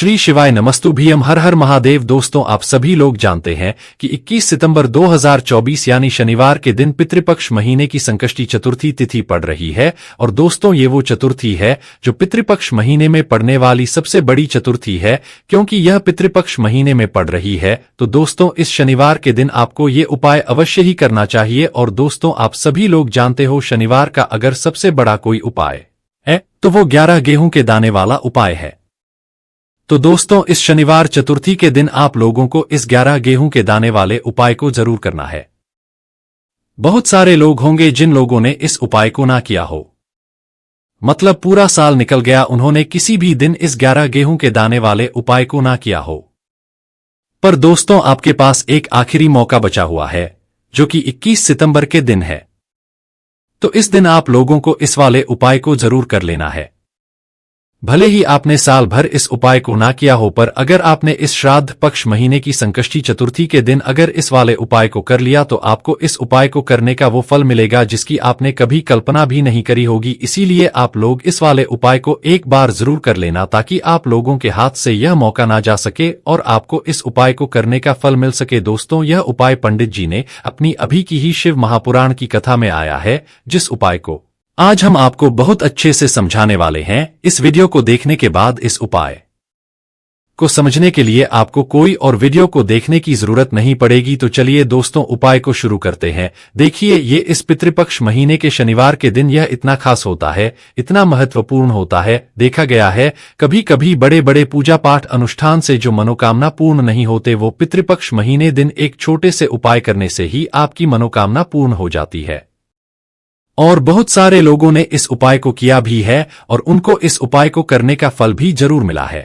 श्री शिवाय नमस्तुभ्यम। हर हर महादेव। दोस्तों, आप सभी लोग जानते हैं कि 21 सितंबर 2024 यानी शनिवार के दिन पितृपक्ष महीने की संकष्टी चतुर्थी तिथि पड़ रही है। और दोस्तों, ये वो चतुर्थी है जो पितृपक्ष महीने में पड़ने वाली सबसे बड़ी चतुर्थी है। क्योंकि यह पितृपक्ष महीने में पड़ रही है तो दोस्तों, इस शनिवार के दिन आपको ये उपाय अवश्य ही करना चाहिए। और दोस्तों, आप सभी लोग जानते हो शनिवार का अगर सबसे बड़ा कोई उपाय है तो वो 11 गेहूं के दाने वाला उपाय है। तो दोस्तों, इस शनिवार चतुर्थी के दिन आप लोगों को इस 11 गेहूं के दाने वाले उपाय को जरूर करना है। बहुत सारे लोग होंगे जिन लोगों ने इस उपाय को ना किया हो, मतलब पूरा साल निकल गया, उन्होंने किसी भी दिन इस 11 गेहूं के दाने वाले उपाय को ना किया हो। पर दोस्तों, आपके पास एक आखिरी मौका बचा हुआ है जो कि 21 सितंबर के दिन है। तो इस दिन आप लोगों को इस वाले उपाय को जरूर कर लेना है। भले ही आपने साल भर इस उपाय को ना किया हो, पर अगर आपने इस श्राद्ध पक्ष महीने की संकष्टी चतुर्थी के दिन अगर इस वाले उपाय को कर लिया तो आपको इस उपाय को करने का वो फल मिलेगा जिसकी आपने कभी कल्पना भी नहीं करी होगी। इसीलिए आप लोग इस वाले उपाय को एक बार जरूर कर लेना ताकि आप लोगों के हाथ से यह मौका ना जा सके और आपको इस उपाय को करने का फल मिल सके। दोस्तों, यह उपाय पंडित जी ने अपनी अभी की ही शिव महापुराण की कथा में आया है, जिस उपाय को आज हम आपको बहुत अच्छे से समझाने वाले हैं। इस वीडियो को देखने के बाद इस उपाय को समझने के लिए आपको कोई और वीडियो को देखने की जरूरत नहीं पड़ेगी। तो चलिए दोस्तों, उपाय को शुरू करते हैं। देखिए, ये इस पितृपक्ष महीने के शनिवार के दिन यह इतना खास होता है, इतना महत्वपूर्ण होता है। देखा गया है कभी कभी बड़े बड़े पूजा पाठ अनुष्ठान से जो मनोकामना पूर्ण नहीं होते, वो पितृपक्ष महीने दिन एक छोटे से उपाय करने से ही आपकी मनोकामना पूर्ण हो जाती है। और बहुत सारे लोगों ने इस उपाय को किया भी है और उनको इस उपाय को करने का फल भी जरूर मिला है।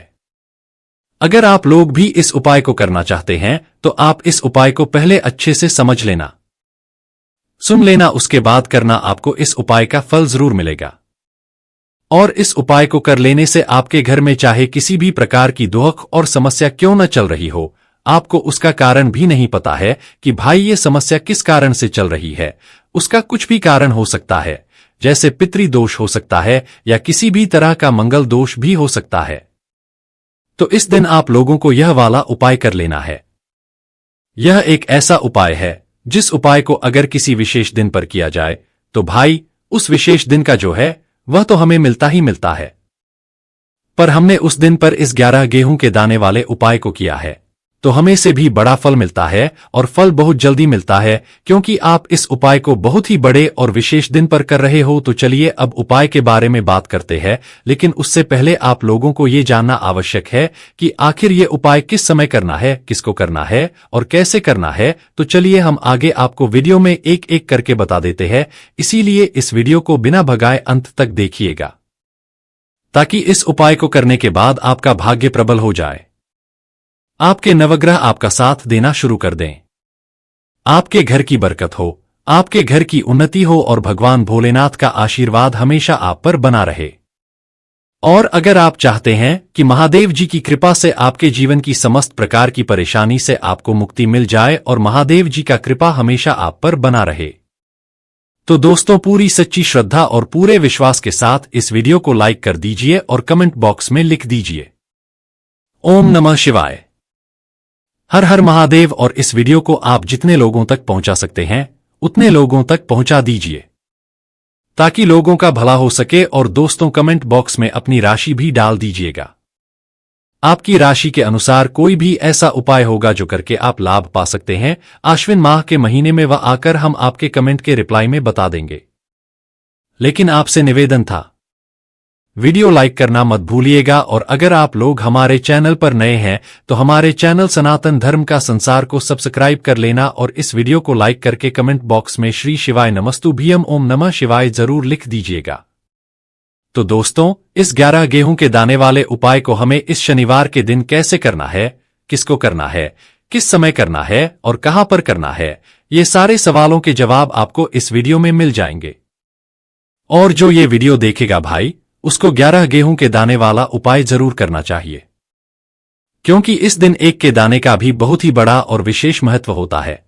अगर आप लोग भी इस उपाय को करना चाहते हैं तो आप इस उपाय को पहले अच्छे से समझ लेना, सुन लेना, उसके बाद करना। आपको इस उपाय का फल जरूर मिलेगा। और इस उपाय को कर लेने से आपके घर में चाहे किसी भी प्रकार की दुख और समस्या क्यों न चल रही हो, आपको उसका कारण भी नहीं पता है कि भाई ये समस्या किस कारण से चल रही है, उसका कुछ भी कारण हो सकता है, जैसे पितृ दोष हो सकता है या किसी भी तरह का मंगल दोष भी हो सकता है। तो इस दिन आप लोगों को यह वाला उपाय कर लेना है। यह एक ऐसा उपाय है जिस उपाय को अगर किसी विशेष दिन पर किया जाए तो भाई उस विशेष दिन का जो है वह तो हमें मिलता ही मिलता है। पर हमने उस दिन पर इस 11 गेहूं के दाने वाले उपाय को किया है तो हमें से भी बड़ा फल मिलता है, और फल बहुत जल्दी मिलता है क्योंकि आप इस उपाय को बहुत ही बड़े और विशेष दिन पर कर रहे हो। तो चलिए अब उपाय के बारे में बात करते हैं, लेकिन उससे पहले आप लोगों को ये जानना आवश्यक है कि आखिर ये उपाय किस समय करना है, किसको करना है और कैसे करना है। तो चलिए हम आगे आपको वीडियो में एक एक करके बता देते हैं, इसीलिए इस वीडियो को बिना भगाए अंत तक देखिएगा ताकि इस उपाय को करने के बाद आपका भाग्य प्रबल हो जाए, आपके नवग्रह आपका साथ देना शुरू कर दें, आपके घर की बरकत हो, आपके घर की उन्नति हो और भगवान भोलेनाथ का आशीर्वाद हमेशा आप पर बना रहे। और अगर आप चाहते हैं कि महादेव जी की कृपा से आपके जीवन की समस्त प्रकार की परेशानी से आपको मुक्ति मिल जाए और महादेव जी का कृपा हमेशा आप पर बना रहे, तो दोस्तों पूरी सच्ची श्रद्धा और पूरे विश्वास के साथ इस वीडियो को लाइक कर दीजिए और कमेंट बॉक्स में लिख दीजिए ओम नमः शिवाय, हर हर महादेव। और इस वीडियो को आप जितने लोगों तक पहुंचा सकते हैं उतने लोगों तक पहुंचा दीजिए ताकि लोगों का भला हो सके। और दोस्तों, कमेंट बॉक्स में अपनी राशि भी डाल दीजिएगा। आपकी राशि के अनुसार कोई भी ऐसा उपाय होगा जो करके आप लाभ पा सकते हैं। आश्विन माह के महीने में वह आकर हम आपके कमेंट के रिप्लाई में बता देंगे। लेकिन आपसे निवेदन था, वीडियो लाइक करना मत भूलिएगा। और अगर आप लोग हमारे चैनल पर नए हैं तो हमारे चैनल सनातन धर्म का संसार को सब्सक्राइब कर लेना और इस वीडियो को लाइक करके कमेंट बॉक्स में श्री शिवाय नमस्तुभ्यम ओम नमः शिवाय जरूर लिख दीजिएगा। तो दोस्तों, इस 11 गेहूं के दाने वाले उपाय को हमें इस शनिवार के दिन कैसे करना है, किसको करना है, किस समय करना है और कहां पर करना है, ये सारे सवालों के जवाब आपको इस वीडियो में मिल जाएंगे। और जो ये वीडियो देखेगा भाई, उसको 11 गेहूं के दाने वाला उपाय जरूर करना चाहिए, क्योंकि इस दिन एक के दाने का भी बहुत ही बड़ा और विशेष महत्व होता है।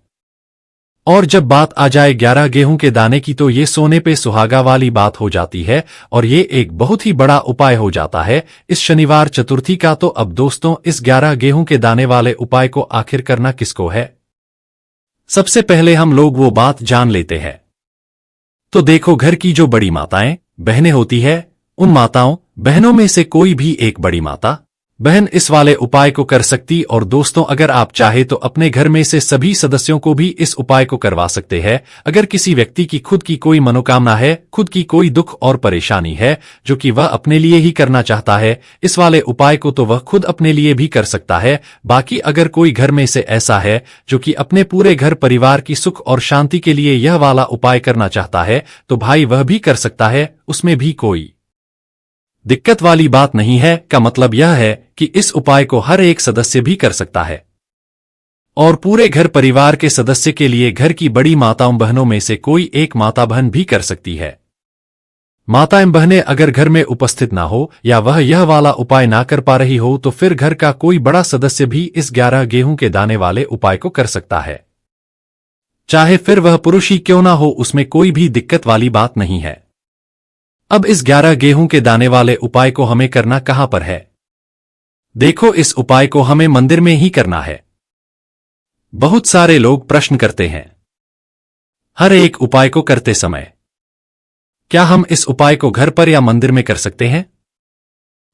और जब बात आ जाए 11 गेहूं के दाने की तो ये सोने पे सुहागा वाली बात हो जाती है और ये एक बहुत ही बड़ा उपाय हो जाता है इस शनिवार चतुर्थी का। तो अब दोस्तों इस 11 गेहूं के दाने वाले उपाय को आखिर करना किसको है, सबसे पहले हम लोग वो बात जान लेते हैं। तो देखो, घर की जो बड़ी माताएं बहनें होती है, उन माताओं बहनों में से कोई भी एक बड़ी माता बहन इस वाले उपाय को कर सकती। और दोस्तों अगर आप चाहे तो अपने घर में से सभी सदस्यों को भी इस उपाय को करवा सकते हैं। अगर किसी व्यक्ति की खुद की कोई मनोकामना है, खुद की कोई दुख और परेशानी है जो कि वह अपने लिए ही करना चाहता है इस वाले उपाय को, तो वह खुद अपने लिए भी कर सकता है। बाकी अगर कोई घर में से ऐसा है जो कि अपने पूरे घर परिवार की सुख और शांति के लिए यह वाला उपाय करना चाहता है तो भाई वह भी कर सकता है, उसमें भी कोई दिक्कत वाली बात नहीं है। का मतलब यह है कि इस उपाय को हर एक सदस्य भी कर सकता है और पूरे घर परिवार के सदस्य के लिए घर की बड़ी माताओं बहनों में से कोई एक माता बहन भी कर सकती है। माताएं बहनें अगर घर में उपस्थित ना हो या वह यह वाला उपाय ना कर पा रही हो तो फिर घर का कोई बड़ा सदस्य भी इस 11 गेहूं के दाने वाले उपाय को कर सकता है, चाहे फिर वह पुरुष ही क्यों ना हो, उसमें कोई भी दिक्कत वाली बात नहीं है। अब इस 11 गेहूं के दाने वाले उपाय को हमें करना कहां पर है? देखो, इस उपाय को हमें मंदिर में ही करना है। बहुत सारे लोग प्रश्न करते हैं हर एक उपाय को करते समय क्या हम इस उपाय को घर पर या मंदिर में कर सकते हैं?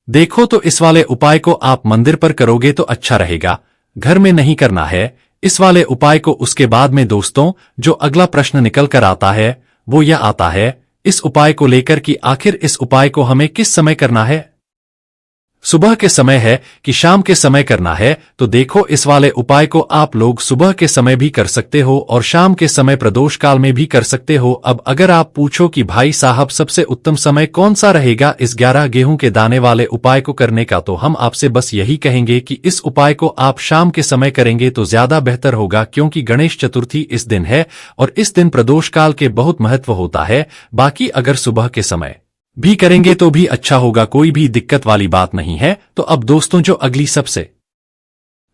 देखो, तो इस वाले उपाय को आप मंदिर पर करोगे तो अच्छा रहेगा, घर में नहीं करना है इस वाले उपाय को। उसके बाद में दोस्तों जो अगला प्रश्न निकल कर आता है वो यह आता है इस उपाय को लेकर कि आखिर इस उपाय को हमें किस समय करना है, सुबह के समय है कि शाम के समय करना है? तो देखो, इस वाले उपाय को आप लोग सुबह के समय भी कर सकते हो और शाम के समय प्रदोष काल में भी कर सकते हो। अब अगर आप पूछो कि भाई साहब सबसे उत्तम समय कौन सा रहेगा इस 11 गेहूं के दाने वाले उपाय को करने का, तो हम आपसे बस यही कहेंगे कि इस उपाय को आप शाम के समय करेंगे तो ज्यादा बेहतर होगा, क्योंकि गणेश चतुर्थी इस दिन है और इस दिन प्रदोष काल के बहुत महत्व होता है। बाकी अगर सुबह के समय भी करेंगे तो भी अच्छा होगा, कोई भी दिक्कत वाली बात नहीं है। तो अब दोस्तों जो अगली सबसे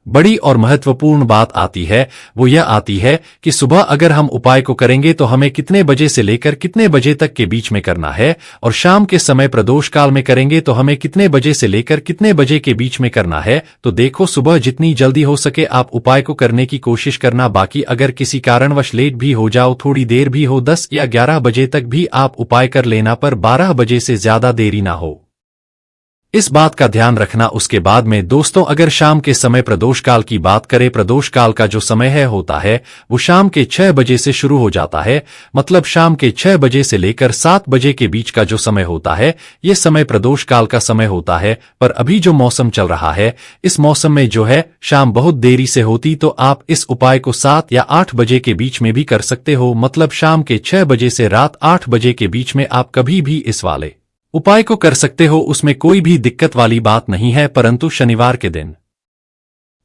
बड़ी और महत्वपूर्ण बात आती है वो यह आती है कि सुबह अगर हम उपाय को करेंगे तो हमें कितने बजे से लेकर कितने बजे तक के बीच में करना है, और शाम के समय प्रदोष काल में करेंगे तो हमें कितने बजे से लेकर कितने बजे के बीच में करना है। तो देखो, सुबह जितनी जल्दी हो सके आप उपाय को करने की कोशिश करना। बाकी अगर किसी कारणवश लेट भी हो जाओ, थोड़ी देर भी हो, 10 या 11 बजे तक भी आप उपाय कर लेना, पर 12 बजे से ज्यादा देरी ना हो, इस बात का ध्यान रखना। उसके बाद में दोस्तों अगर शाम के समय प्रदोष काल की बात करें, प्रदोष काल का जो समय है होता है वो शाम के 6 बजे से शुरू हो जाता है। मतलब शाम के 6 बजे से लेकर 7 बजे के बीच का जो समय होता है ये समय प्रदोष काल का समय होता है। पर अभी जो मौसम चल रहा है इस मौसम में जो है शाम बहुत देरी से होती, तो आप इस उपाय को 7 या 8 बजे के बीच में भी कर सकते हो। मतलब शाम के 6 बजे से रात 8 बजे के बीच में आप कभी भी इस वाले उपाय को कर सकते हो, उसमें कोई भी दिक्कत वाली बात नहीं है। परंतु शनिवार के दिन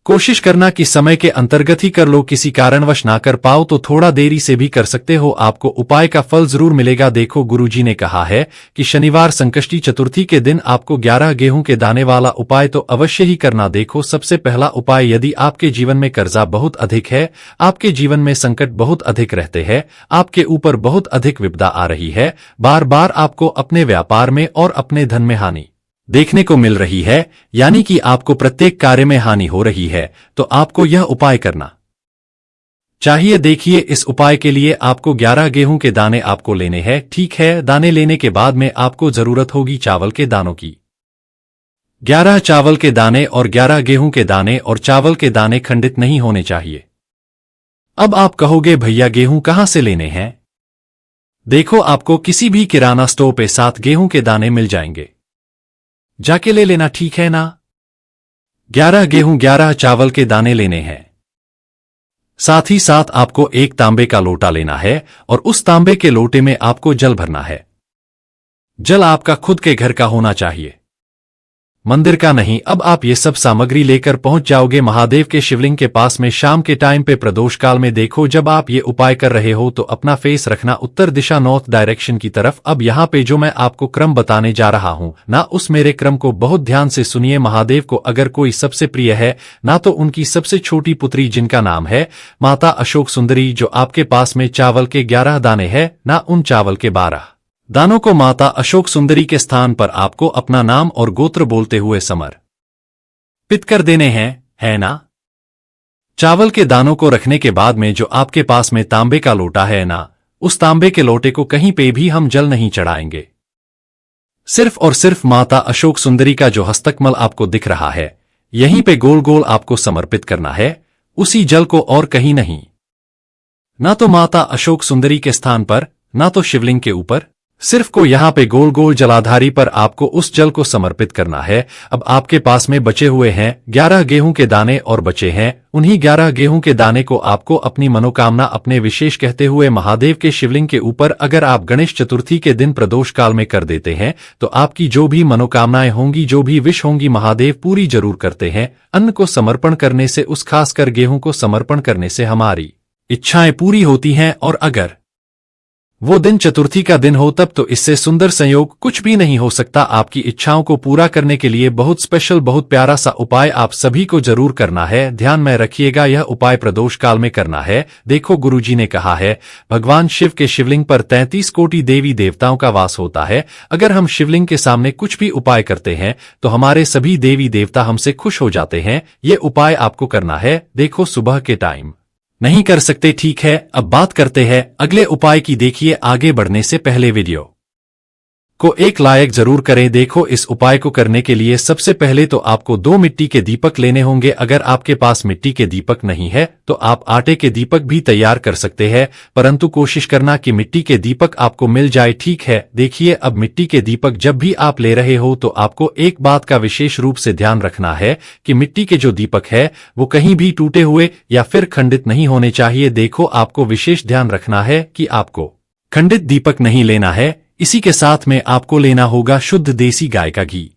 कोशिश करना कि समय के अंतर्गत ही कर लो, किसी कारणवश ना कर पाओ तो थोड़ा देरी से भी कर सकते हो, आपको उपाय का फल जरूर मिलेगा। देखो, गुरुजी ने कहा है कि शनिवार संकष्टी चतुर्थी के दिन आपको 11 गेहूं के दाने वाला उपाय तो अवश्य ही करना। देखो, सबसे पहला उपाय, यदि आपके जीवन में कर्जा बहुत अधिक है, आपके जीवन में संकट बहुत अधिक रहते हैं, आपके ऊपर बहुत अधिक विपदा आ रही है, बार बार आपको अपने व्यापार में और अपने धन में हानि देखने को मिल रही है, यानी कि आपको प्रत्येक कार्य में हानि हो रही है, तो आपको यह उपाय करना चाहिए। देखिए, इस उपाय के लिए आपको 11 गेहूं के दाने आपको लेने हैं, ठीक है। दाने लेने के बाद में आपको जरूरत होगी चावल के दानों की। 11 चावल के दाने और 11 गेहूं के दाने, और चावल के दाने खंडित नहीं होने चाहिए। अब आप कहोगे भैया गेहूं कहां से लेने हैं? देखो, आपको किसी भी किराना स्टोर पे 7 गेहूं के दाने मिल जाएंगे, जाके ले लेना, ठीक है ना। 11 गेहूं 11 चावल के दाने लेने हैं। साथ ही साथ आपको एक तांबे का लोटा लेना है और उस तांबे के लोटे में आपको जल भरना है। जल आपका खुद के घर का होना चाहिए। मंदिर का नहीं। अब आप ये सब सामग्री लेकर पहुंच जाओगे महादेव के शिवलिंग के पास में शाम के टाइम पे प्रदोष काल में। देखो जब आप ये उपाय कर रहे हो तो अपना फेस रखना उत्तर दिशा नॉर्थ डायरेक्शन की तरफ। अब यहाँ पे जो मैं आपको क्रम बताने जा रहा हूँ ना, उस मेरे क्रम को बहुत ध्यान से सुनिए। महादेव को अगर कोई सबसे प्रिय है ना तो उनकी सबसे छोटी पुत्री जिनका नाम है माता अशोक सुंदरी, जो आपके पास में चावल के 11 दाने हैं ना, उन चावल के 12 दानों को माता अशोक सुंदरी के स्थान पर आपको अपना नाम और गोत्र बोलते हुए समर्पित कर देने हैं, है ना। चावल के दानों को रखने के बाद में जो आपके पास में तांबे का लोटा है ना, उस तांबे के लोटे को कहीं पे भी हम जल नहीं चढ़ाएंगे। सिर्फ और सिर्फ माता अशोक सुंदरी का जो हस्तकमल आपको दिख रहा है यहीं पे गोल गोल आपको समर्पित करना है, उसी जल को, और कहीं नहीं। ना तो माता अशोक सुंदरी के स्थान पर ना तो शिवलिंग के ऊपर, सिर्फ को यहाँ पे गोल गोल जलाधारी पर आपको उस जल को समर्पित करना है। अब आपके पास में बचे हुए हैं 11 गेहूं के दाने और बचे हैं उन्हीं 11 गेहूं के दाने को आपको अपनी मनोकामना अपने विशेष कहते हुए महादेव के शिवलिंग के ऊपर, अगर आप गणेश चतुर्थी के दिन प्रदोष काल में कर देते हैं तो आपकी जो भी मनोकामनाएं होंगी, जो भी विश होंगी, महादेव पूरी जरूर करते हैं। अन्न को समर्पण करने से, उस खासकर गेहूं को समर्पण करने से हमारी इच्छाएं पूरी होती हैं, और अगर वो दिन चतुर्थी का दिन हो तब तो इससे सुंदर संयोग कुछ भी नहीं हो सकता। आपकी इच्छाओं को पूरा करने के लिए बहुत स्पेशल, बहुत प्यारा सा उपाय आप सभी को जरूर करना है। ध्यान में रखिएगा, यह उपाय प्रदोष काल में करना है। देखो गुरुजी ने कहा है भगवान शिव के शिवलिंग पर 33 कोटि देवी देवताओं का वास होता है। अगर हम शिवलिंग के सामने कुछ भी उपाय करते हैं तो हमारे सभी देवी देवता हमसे खुश हो जाते हैं। ये उपाय आपको करना है। देखो सुबह के टाइम नहीं कर सकते, ठीक है। अब बात करते हैं अगले उपाय की। देखिए आगे बढ़ने से पहले वीडियो को एक लाइक जरूर करें। देखो इस उपाय को करने के लिए सबसे पहले तो आपको 2 मिट्टी के दीपक लेने होंगे। अगर आपके पास मिट्टी के दीपक नहीं है तो आप आटे के दीपक भी तैयार कर सकते हैं, परंतु कोशिश करना कि मिट्टी के दीपक आपको मिल जाए, ठीक है। देखिए अब मिट्टी के दीपक जब भी आप ले रहे हो तो आपको एक बात का विशेष रूप से ध्यान रखना है कि मिट्टी के जो दीपक है वो कहीं भी टूटे हुए या फिर खंडित नहीं होने चाहिए। देखो आपको विशेष ध्यान रखना है कि आपको खंडित दीपक नहीं लेना है। इसी के साथ में आपको लेना होगा शुद्ध देसी गाय का घी।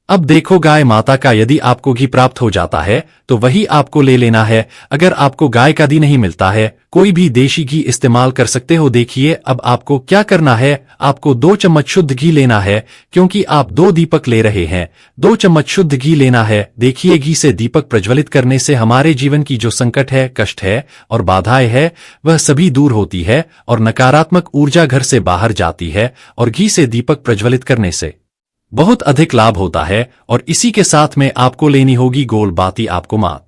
अब देखो गाय माता का यदि आपको घी प्राप्त हो जाता है तो वही आपको ले लेना है। अगर आपको गाय का घी नहीं मिलता है, कोई भी देशी घी इस्तेमाल कर सकते हो। देखिए अब आपको क्या करना है, आपको 2 चम्मच शुद्ध घी लेना है। क्योंकि आप 2 दीपक ले रहे हैं, 2 चम्मच शुद्ध घी लेना है। देखिए घी से दीपक प्रज्वलित करने से हमारे जीवन की जो संकट है, कष्ट है और बाधाएं है वह सभी दूर होती है और नकारात्मक ऊर्जा घर से बाहर जाती है। और घी से दीपक प्रज्वलित करने से बहुत अधिक लाभ होता है। और इसी के साथ में आपको लेनी होगी गोल बाती। आपको मात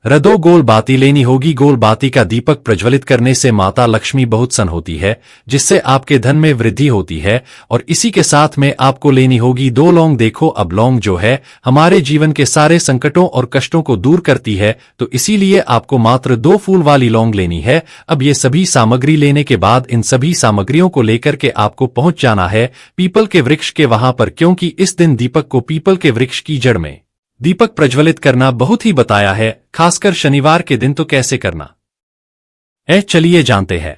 रदो गोल बाती लेनी होगी। गोल बाती का दीपक प्रज्वलित करने से माता लक्ष्मी बहुत सन होती है, जिससे आपके धन में वृद्धि होती है। और इसी के साथ में आपको लेनी होगी 2 लौंग। देखो अब लौंग जो है हमारे जीवन के सारे संकटों और कष्टों को दूर करती है, तो इसीलिए आपको मात्र 2 फूल वाली लौंग लेनी है। अब ये सभी सामग्री लेने के बाद इन सभी सामग्रियों को लेकर के आपको पहुंच जाना है पीपल के वृक्ष के वहां पर, क्योंकि इस दिन दीपक को पीपल के वृक्ष की जड़ में दीपक प्रज्वलित करना बहुत ही बताया है, खासकर शनिवार के दिन तो कैसे करना है चलिए जानते हैं।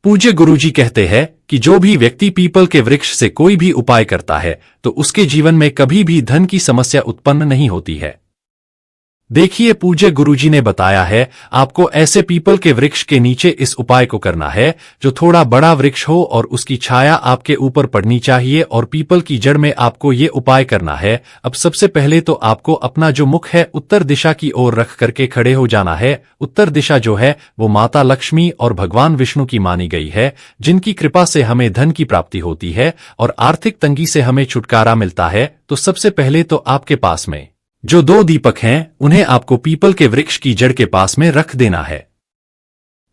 पूज्य गुरुजी कहते हैं कि जो भी व्यक्ति पीपल के वृक्ष से कोई भी उपाय करता है तो उसके जीवन में कभी भी धन की समस्या उत्पन्न नहीं होती है। देखिए पूज्य गुरुजी ने बताया है आपको ऐसे पीपल के वृक्ष के नीचे इस उपाय को करना है जो थोड़ा बड़ा वृक्ष हो और उसकी छाया आपके ऊपर पड़नी चाहिए, और पीपल की जड़ में आपको ये उपाय करना है। अब सबसे पहले तो आपको अपना जो मुख है उत्तर दिशा की ओर रख करके खड़े हो जाना है। उत्तर दिशा जो है वो माता लक्ष्मी और भगवान विष्णु की मानी गई है, जिनकी कृपा से हमें धन की प्राप्ति होती है और आर्थिक तंगी से हमें छुटकारा मिलता है। तो सबसे पहले तो आपके पास में जो 2 दीपक हैं उन्हें आपको पीपल के वृक्ष की जड़ के पास में रख देना है।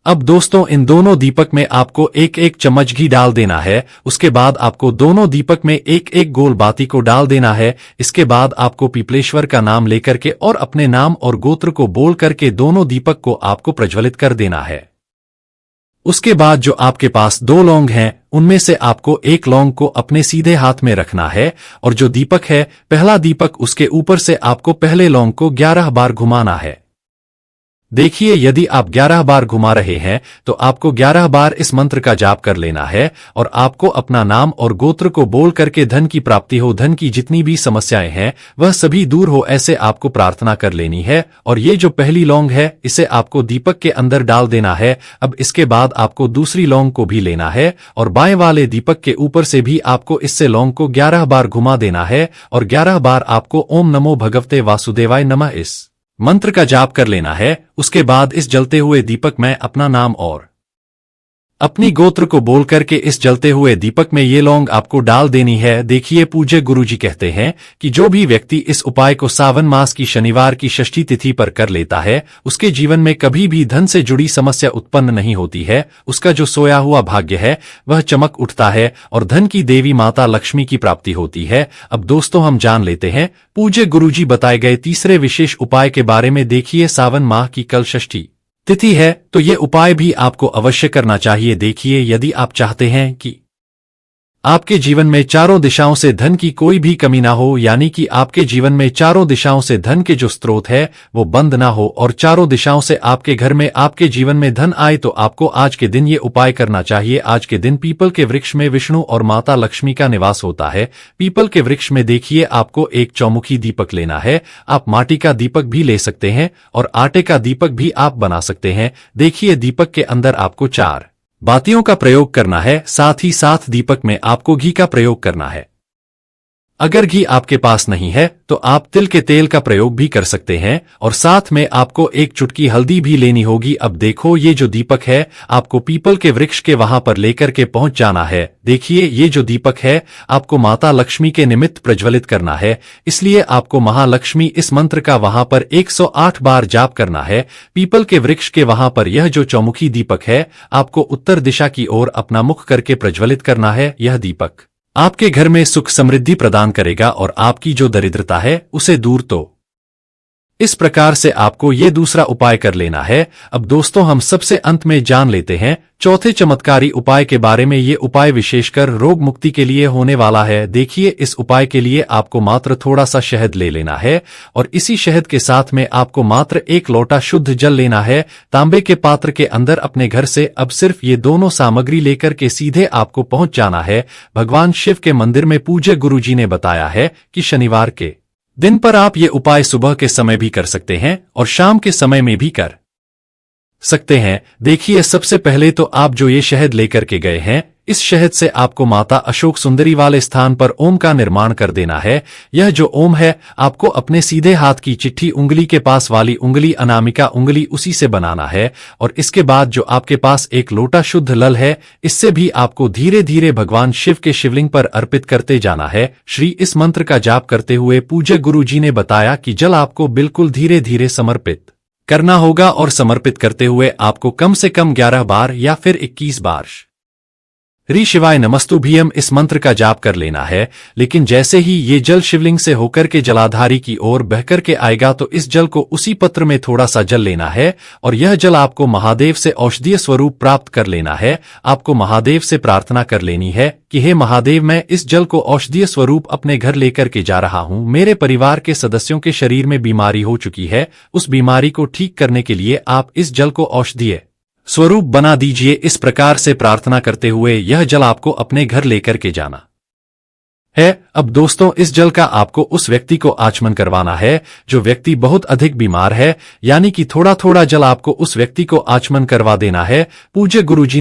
अब दोस्तों इन दोनों दीपक में आपको 1-1 चम्मच घी डाल देना है। उसके बाद आपको दोनों दीपक में 1-1 गोल बाती को डाल देना है। इसके बाद आपको पीपलेश्वर का नाम लेकर के और अपने नाम और गोत्र को बोल करके दोनों दीपक को आपको प्रज्वलित कर देना है। उसके बाद जो आपके पास 2 लौंग हैं उनमें से आपको 1 लौंग को अपने सीधे हाथ में रखना है, और जो दीपक है पहला दीपक उसके ऊपर से आपको पहले लौंग को 11 बार घुमाना है। देखिए, यदि आप 11 बार घुमा रहे हैं तो आपको 11 बार इस मंत्र का जाप कर लेना है और आपको अपना नाम और गोत्र को बोल करके धन की प्राप्ति हो, धन की जितनी भी समस्याएं हैं वह सभी दूर हो, ऐसे आपको प्रार्थना कर लेनी है। और ये जो पहली लौंग है इसे आपको दीपक के अंदर डाल देना है। अब इसके बाद आपको दूसरी लौंग को भी लेना है और बाएं वाले दीपक के ऊपर से भी आपको इससे लौंग को 11 बार घुमा देना है और 11 बार आपको ओम नमो भगवते वासुदेवाय नमः इस मंत्र का जाप कर लेना है। उसके बाद इस जलते हुए दीपक में अपना नाम और अपनी गोत्र को बोल करके इस जलते हुए दीपक में ये लौंग आपको डाल देनी है। देखिए, पूज्य गुरुजी कहते हैं कि जो भी व्यक्ति इस उपाय को सावन मास की शनिवार की षष्ठी तिथि पर कर लेता है उसके जीवन में कभी भी धन से जुड़ी समस्या उत्पन्न नहीं होती है। उसका जो सोया हुआ भाग्य है वह चमक उठता है और धन की देवी माता लक्ष्मी की प्राप्ति होती है। अब दोस्तों, हम जान लेते हैं पूज्य गुरुजी बताए गए तीसरे विशेष उपाय के बारे में। देखिए, सावन माह की कल षष्ठी तिथि है तो ये उपाय भी आपको अवश्य करना चाहिए। देखिए, यदि आप चाहते हैं कि आपके जीवन में चारों दिशाओं से धन की कोई भी कमी ना हो, यानी कि आपके जीवन में चारों दिशाओं से धन के जो स्रोत है वो बंद ना हो और चारों दिशाओं से आपके घर में आपके जीवन में धन आए, तो आपको आज के दिन ये उपाय करना चाहिए। आज के दिन पीपल के वृक्ष में विष्णु और माता लक्ष्मी का निवास होता है। पीपल के वृक्ष में देखिए आपको एक चौमुखी दीपक लेना है। आप माटी का दीपक भी ले सकते हैं और आटे का दीपक भी आप बना सकते हैं। देखिए, दीपक के अंदर आपको 4 बातियों का प्रयोग करना है, साथ ही साथ दीपक में आपको घी का प्रयोग करना है। अगर घी आपके पास नहीं है तो आप तिल के तेल का प्रयोग भी कर सकते हैं और साथ में आपको एक चुटकी हल्दी भी लेनी होगी। अब देखो, ये जो दीपक है आपको पीपल के वृक्ष के वहां पर लेकर के पहुंच जाना है। देखिए, ये जो दीपक है आपको माता लक्ष्मी के निमित्त प्रज्वलित करना है, इसलिए आपको महालक्ष्मी इस मंत्र का वहां पर 108 बार जाप करना है। पीपल के वृक्ष के वहां पर यह जो चौमुखी दीपक है आपको उत्तर दिशा की ओर अपना मुख करके प्रज्वलित करना है। यह दीपक आपके घर में सुख समृद्धि प्रदान करेगा और आपकी जो दरिद्रता है उसे दूर तो इस प्रकार से आपको ये दूसरा उपाय कर लेना है। अब दोस्तों, हम सबसे अंत में जान लेते हैं चौथे चमत्कारी उपाय के बारे में। ये उपाय विशेषकर रोग मुक्ति के लिए होने वाला है। देखिए, इस उपाय के लिए आपको मात्र थोड़ा सा शहद ले लेना है और इसी शहद के साथ में आपको मात्र 1 लोटा शुद्ध जल लेना है तांबे के पात्र के अंदर अपने घर से। अब सिर्फ ये दोनों सामग्री लेकर के सीधे आपको पहुंच जाना है भगवान शिव के मंदिर में। पूज्य गुरुजी ने बताया है कि शनिवार के दिन पर आप ये उपाय सुबह के समय भी कर सकते हैं और शाम के समय में भी कर सकते हैं। देखिए, सबसे पहले तो आप जो ये शहद लेकर के गए हैं इस शहद से आपको माता अशोक सुंदरी वाले स्थान पर ओम का निर्माण कर देना है। यह जो ओम है आपको अपने सीधे हाथ की चिट्ठी उंगली के पास वाली उंगली अनामिका उंगली उसी से बनाना है और इसके बाद जो आपके पास 1 लोटा शुद्ध लल है इससे भी आपको धीरे धीरे भगवान शिव के शिवलिंग पर अर्पित करते जाना है। श्री इस मंत्र का जाप करते हुए पूज्य गुरु जी ने बताया कि जल आपको बिल्कुल धीरे धीरे समर्पित करना होगा और समर्पित करते हुए आपको कम से कम 11 बार या फिर 21 बार ह्री शिवाय नमस्तुभ्यम इस मंत्र का जाप कर लेना है। लेकिन जैसे ही ये जल शिवलिंग से होकर के जलाधारी की ओर बहकर के आएगा तो इस जल को उसी पत्र में थोड़ा सा जल लेना है और यह जल आपको महादेव से औषधीय स्वरूप प्राप्त कर लेना है। आपको महादेव से प्रार्थना कर लेनी है कि हे महादेव, मैं इस जल को औषधीय स्वरूप अपने घर लेकर के जा रहा हूँ। मेरे परिवार के सदस्यों के शरीर में बीमारी हो चुकी है, उस बीमारी को ठीक करने के लिए आप इस जल को औषधीय स्वरूप बना दीजिए। इस प्रकार से प्रार्थना करते हुए यह जल आपको अपने घर लेकर के जाना है। अब दोस्तों, इस जल का आपको उस व्यक्ति को आचमन करवाना है जो व्यक्ति बहुत अधिक बीमार है, यानी कि थोड़ा थोड़ा जल आपको उस व्यक्ति को आचमन करवा देना है। पूज्य गुरुजी